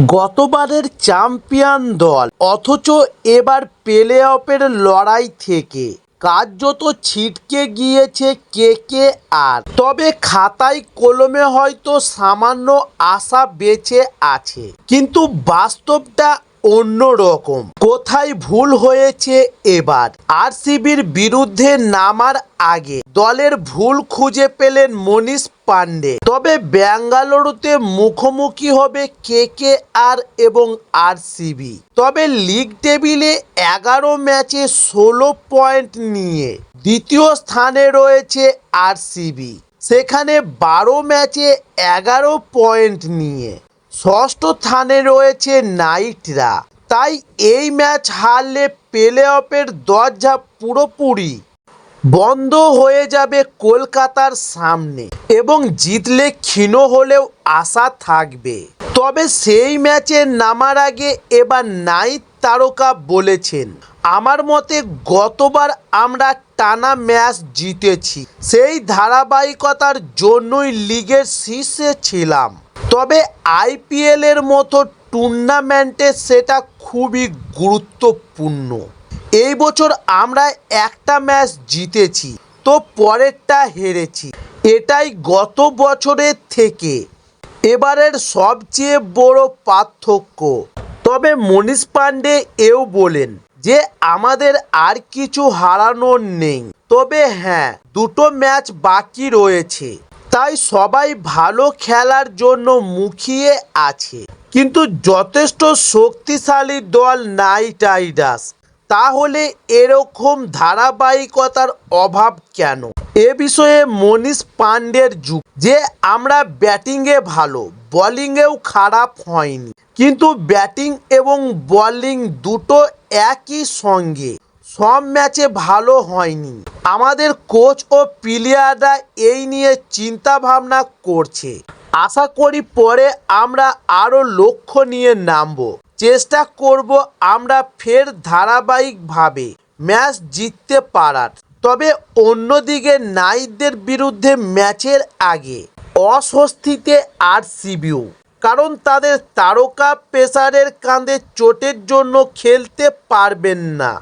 গতবারের চ্যাম্পিয়ন দল অথচ এবার প্লে অফের লড়াই থেকে কার্যত ছিটকে গিয়েছে কেকেআর। তবে খাতায় কলমে হয়তো সামান্য আশা বেঁচে আছে, কিন্তু বাস্তবটা অন্যরকম। কোথায় ভুল হয়েছে এবার? আরসিবির বিরুদ্ধে নামার আগে দলের ভুল খুঁজে পেলেন মনীষ পান্ডে। তবে বেঙ্গালুরুতে মুখোমুখি হবে কেকেআর এবং আরসিবি। তবে লিগ টেবিলে 11 ম্যাচে 16 পয়েন্ট নিয়ে দ্বিতীয় স্থানে রয়েছে আরসিবি, সেখানে 12 ম্যাচে 11 পয়েন্ট নিয়ে ষষ্ঠ স্থানে রয়েছে নাইটরা। তাই এই ম্যাচ হারলে প্লে অফের দরজা পুরোপুরি বন্ধ হয়ে যাবে কলকাতার সামনে, এবং জিতলে ক্ষীণ হলেও আশা থাকবে। তবে সেই ম্যাচে নামার আগে এবার নাইট তারকা বলেছেন, আমার মতে গতবার আমরা টানা ম্যাচ জিতেছি, সেই ধারাবাহিকতার জন্যই লিগের শীর্ষে ছিলাম। তবে আইপিএলের মতো টুর্নামেন্টে সেটা খুবই গুরুত্বপূর্ণ। এই বছর আমরা একটা ম্যাচ জিতেছি, তো পরেরটা হেরেছি, এটাই গত বছরের থেকে এবারের সবচেয়ে বড় পার্থক্য। তবে মনীষ পান্ডে এও বলেন যে আমাদের আর কিছু হারানোর নেই, তবে হ্যাঁ, দুটো ম্যাচ বাকি রয়েছে, তাই সবাই ভালো খেলার জন্য মুখিয়ে আছে। কিন্তু যথেষ্ট শক্তিশালী দল নাইট রাইডার্স, তাহলে এরকম ধারাবাহিকতার অভাব কেন? এ বিষয়ে মনীষ পান্ডের যুক্তি যে আমরা ব্যাটিংয়ে ভালো, বোলিংয়েও খারাপ হয়নি, কিন্তু ব্যাটিং এবং বোলিং দুটো একই সঙ্গে সব ম্যাচে ভালো হয়নি। আমাদের কোচ ও প্লেয়াররা এই নিয়ে চিন্তা ভাবনা করছে। আশা করি পরে আমরা আরও লক্ষ্য নিয়ে নামব, চেষ্টা করব আমরা ফের ধারাবাহিকভাবে ম্যাচ জিততে পারার। তবে অন্যদিকে নাইটদের বিরুদ্ধে ম্যাচের আগে অস্বস্তিতে আরসিবিও, কারণ তাদের তারকা পেসারের কাঁধে চোটের জন্য খেলতে পারবেন না।